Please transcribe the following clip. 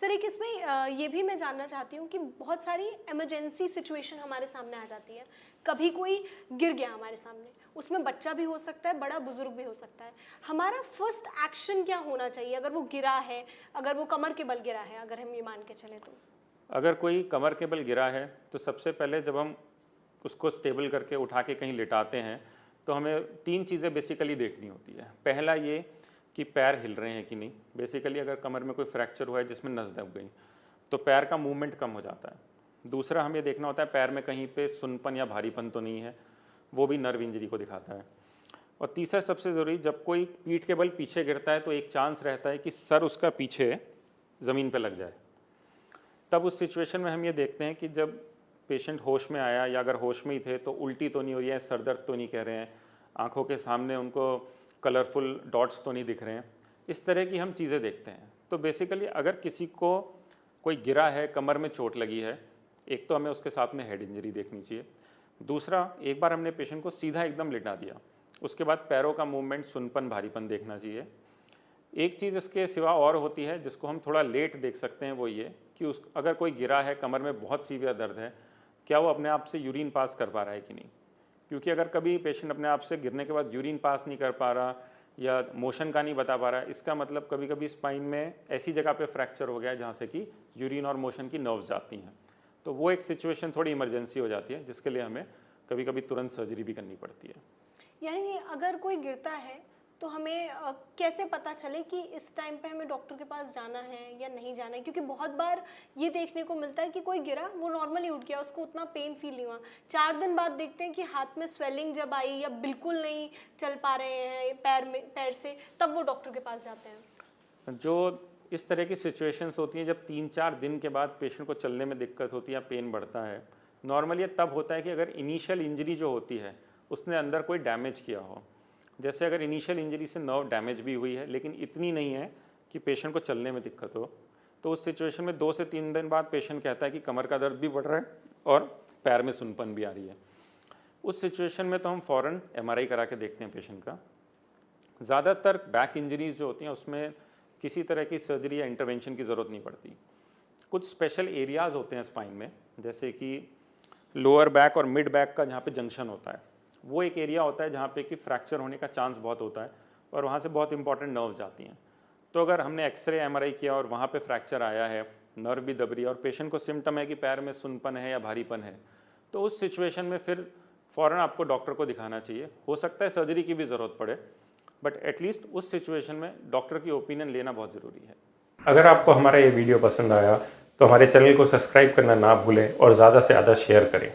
तरीके से ये भी मैं जानना चाहती हूँ कि बहुत सारी इमरजेंसी सिचुएशन हमारे सामने आ जाती है। कभी कोई गिर गया हमारे सामने, उसमें बच्चा भी हो सकता है, बड़ा बुजुर्ग भी हो सकता है। हमारा फर्स्ट एक्शन क्या होना चाहिए अगर वो गिरा है, अगर वो कमर के बल गिरा है, अगर हम ये मान के चले तो? अगर कोई कमर के बल गिरा है तो सबसे पहले जब हम उसको स्टेबल करके उठा के कहीं लिटाते हैं तो हमें 3 चीज़ें बेसिकली देखनी होती है। पहला ये कि पैर हिल रहे हैं कि नहीं। बेसिकली अगर कमर में कोई फ्रैक्चर हुआ है जिसमें नस दब गई तो पैर का मूवमेंट कम हो जाता है। दूसरा हमें देखना होता है पैर में कहीं पे सुनपन या भारीपन तो नहीं है, वो भी नर्व इंजरी को दिखाता है। और तीसरा सबसे ज़रूरी, जब कोई पीठ के बल पीछे गिरता है तो एक चांस रहता है कि सर उसका पीछे ज़मीन पर लग जाए। तब उस सिचुएशन में हम ये देखते हैं कि जब पेशेंट होश में आया या अगर होश में ही थे तो उल्टी तो नहीं हो रही है, सर दर्द तो नहीं कह रहे हैं, आंखों के सामने उनको कलरफुल डॉट्स तो नहीं दिख रहे हैं। इस तरह की हम चीज़ें देखते हैं। तो बेसिकली अगर किसी को कोई गिरा है, कमर में चोट लगी है, एक तो हमें उसके साथ में हेड इंजरी देखनी चाहिए। दूसरा, एक बार हमने पेशेंट को सीधा एकदम लिटा दिया, उसके बाद पैरों का मूवमेंट, सुनपन, भारीपन देखना चाहिए। एक चीज़ इसके सिवा और होती है जिसको हम थोड़ा लेट देख सकते हैं, वो ये कि अगर कोई गिरा है, कमर में बहुत सीवियर दर्द है, क्या वो अपने आप से यूरिन पास कर पा रहा है कि नहीं। क्योंकि अगर कभी पेशेंट अपने आप से गिरने के बाद यूरिन पास नहीं कर पा रहा या मोशन का नहीं बता पा रहा है, इसका मतलब कभी कभी स्पाइन में ऐसी जगह पे फ्रैक्चर हो गया है जहाँ से कि यूरिन और मोशन की नर्व्स जाती हैं। तो वो एक सिचुएशन थोड़ी इमरजेंसी हो जाती है जिसके लिए हमें कभी कभी तुरंत सर्जरी भी करनी पड़ती है। यानी अगर कोई गिरता है तो हमें कैसे पता चले कि इस टाइम पे हमें डॉक्टर के पास जाना है या नहीं जाना है? क्योंकि बहुत बार ये देखने को मिलता है कि कोई गिरा, वो नॉर्मली उठ गया, उसको उतना पेन फील नहीं हुआ, 4 दिन बाद देखते हैं कि हाथ में स्वेलिंग जब आई या बिल्कुल नहीं चल पा रहे हैं पैर से, तब वो डॉक्टर के पास जाते हैं। जो इस तरह की सिचुएशंस होती हैं जब 3-4 दिन के बाद पेशेंट को चलने में दिक्कत होती है या पेन बढ़ता है, नॉर्मली तब होता है कि अगर इनिशियल इंजरी जो होती है उसने अंदर कोई डैमेज किया हो। जैसे अगर इनिशियल इंजरी से नर्व डैमेज भी हुई है लेकिन इतनी नहीं है कि पेशेंट को चलने में दिक्कत हो, तो उस सिचुएशन में 2 से 3 दिन बाद पेशेंट कहता है कि कमर का दर्द भी बढ़ रहा है और पैर में सुनपन भी आ रही है। उस सिचुएशन में तो हम फ़ौरन MRI करा के देखते हैं पेशेंट का। ज़्यादातर बैक इंजरीज जो होती हैं उसमें किसी तरह की सर्जरी या इंटरवेंशन की ज़रूरत नहीं पड़ती। कुछ स्पेशल एरियाज़ होते हैं स्पाइन में, जैसे कि लोअर बैक और मिड बैक का जहाँ पे जंक्शन होता है, वो एक एरिया होता है जहाँ पे कि फ्रैक्चर होने का चांस बहुत होता है और वहाँ से बहुत इंपॉर्टेंट नर्व्स जाती हैं। तो अगर हमने एक्सरे MRI किया और वहाँ पे फ्रैक्चर आया है, नर्व भी दब रही है और पेशेंट को सिम्टम है कि पैर में सुनपन है या भारीपन है, तो उस सिचुएशन में फिर फ़ौरन आपको डॉक्टर को दिखाना चाहिए। हो सकता है सर्जरी की भी ज़रूरत पड़े, बट एटलीस्ट उस सिचुएशन में डॉक्टर की ओपिनियन लेना बहुत ज़रूरी है। अगर आपको हमारा ये वीडियो पसंद आया तो हमारे चैनल को सब्सक्राइब करना ना भूलें और ज़्यादा से ज़्यादा शेयर करें।